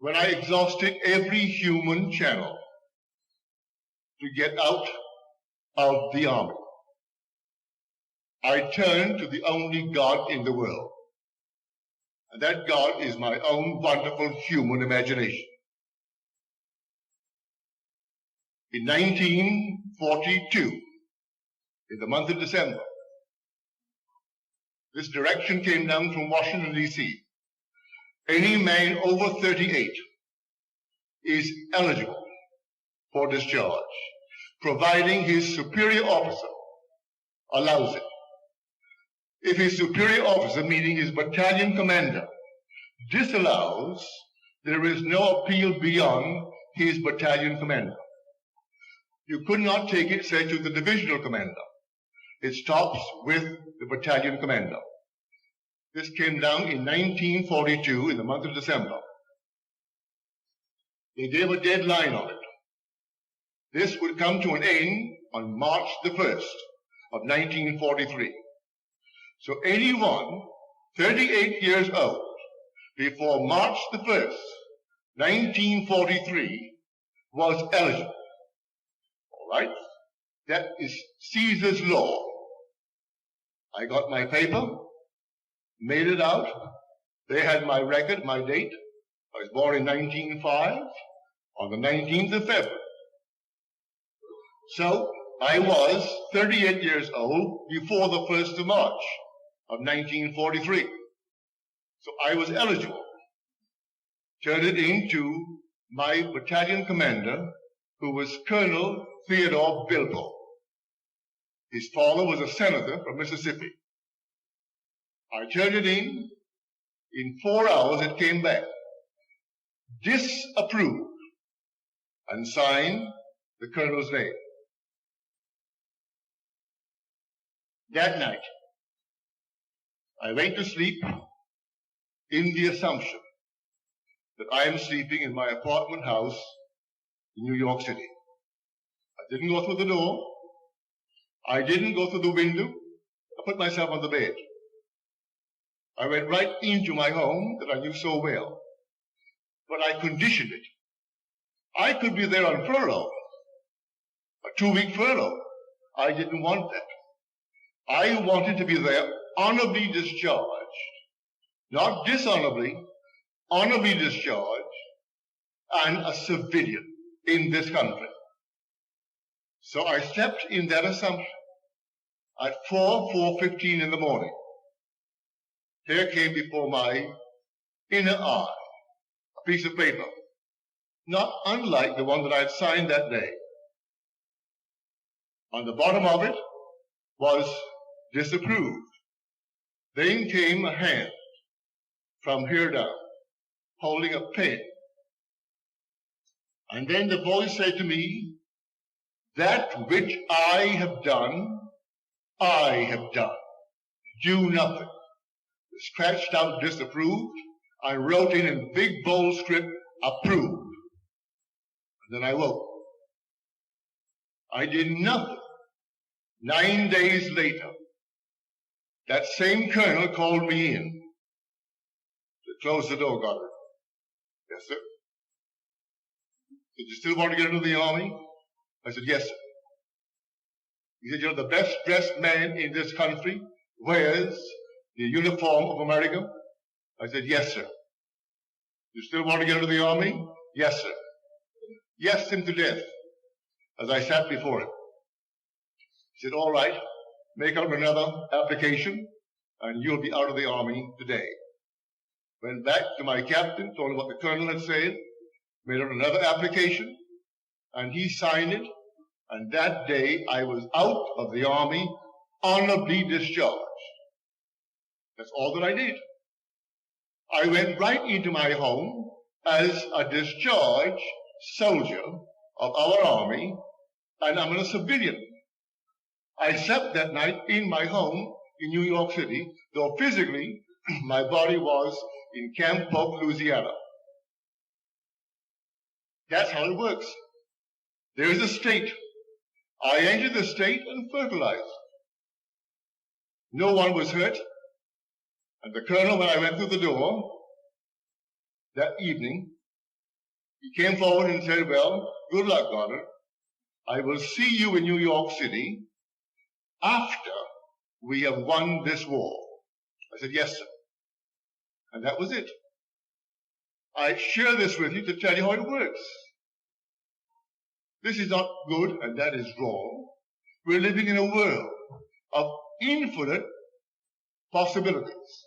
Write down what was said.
when I exhausted every human channel to get out of the army, I turned to the only God in the world. And that God is my own wonderful human imagination. In 1942, in the month of December, this direction came down from Washington, D.C. Any man over 38 is eligible for discharge, providing his superior officer allows it. If his superior officer, meaning his battalion commander, disallows, there is no appeal beyond his battalion commander. You could not take it, say, to the divisional commander. It stops with the battalion commander. This came down in 1942 in the month of December. They gave a deadline on it. This would come to an end on March the 1st of 1943. So anyone 38 years old before March the 1st, 1943 was eligible. All right? That is Caesar's law. I got my paper, made it out. They had my record, my date. I was born in 1905 on the 19th of February. So I was 38 years old before the 1st of March of 1943. So I was eligible. Turned it in to my battalion commander, who was Colonel Theodore Bilbo. His father was a senator from Mississippi. I turned it in. In 4 hours it came back. Disapproved. And signed the colonel's name. That night, I went to sleep in the assumption that I am sleeping in my apartment house in New York City. I didn't go through the door. I didn't go through the window. I put myself on the bed. I went right into my home that I knew so well. But I conditioned it. I could be there on furlough, a 2-week furlough. I didn't want that. I wanted to be there honorably discharged, not dishonorably, honorably discharged, and a civilian in this country. So I slept in that assumption. At 4:15 in the morning, there came before my inner eye a piece of paper, not unlike the one that I had signed that day. On the bottom of it was disapproved. Then came a hand from here down, holding a pen. And then the voice said to me, "That which I have done, I have done. Do nothing." Scratched out disapproved. I wrote in big bold script, approved. And then I woke. I did nothing. 9 days later, that same colonel called me in to close the door, Goddard. Yes, sir. Did you still want to get into the army? I said, yes, sir. He said, you're the best dressed man in this country. Wears the uniform of America? I said, yes, sir. You still want to get into the army? Yes, sir. Yes, him to death, as I sat before him. He said, all right, make out another application, and you'll be out of the army today. Went back to my captain, told him what the colonel had said, made out another application, and he signed it, and that day I was out of the army, honorably discharged. That's all that I did. I went right into my home as a discharged soldier of our army, and I'm a civilian. I slept that night in my home in New York City, though physically my body was in Camp Polk, Louisiana. That's how it works. There is a state. I entered the state and fertilized. No one was hurt. And the colonel, when I went through the door that evening, He came forward and said, well, good luck, Goddard. I will see you in New York City after we have won this war. I said, yes, sir. And that was it. I share this with you to tell you how it works. This is not good and that is wrong. We're living in a world of infinite possibilities.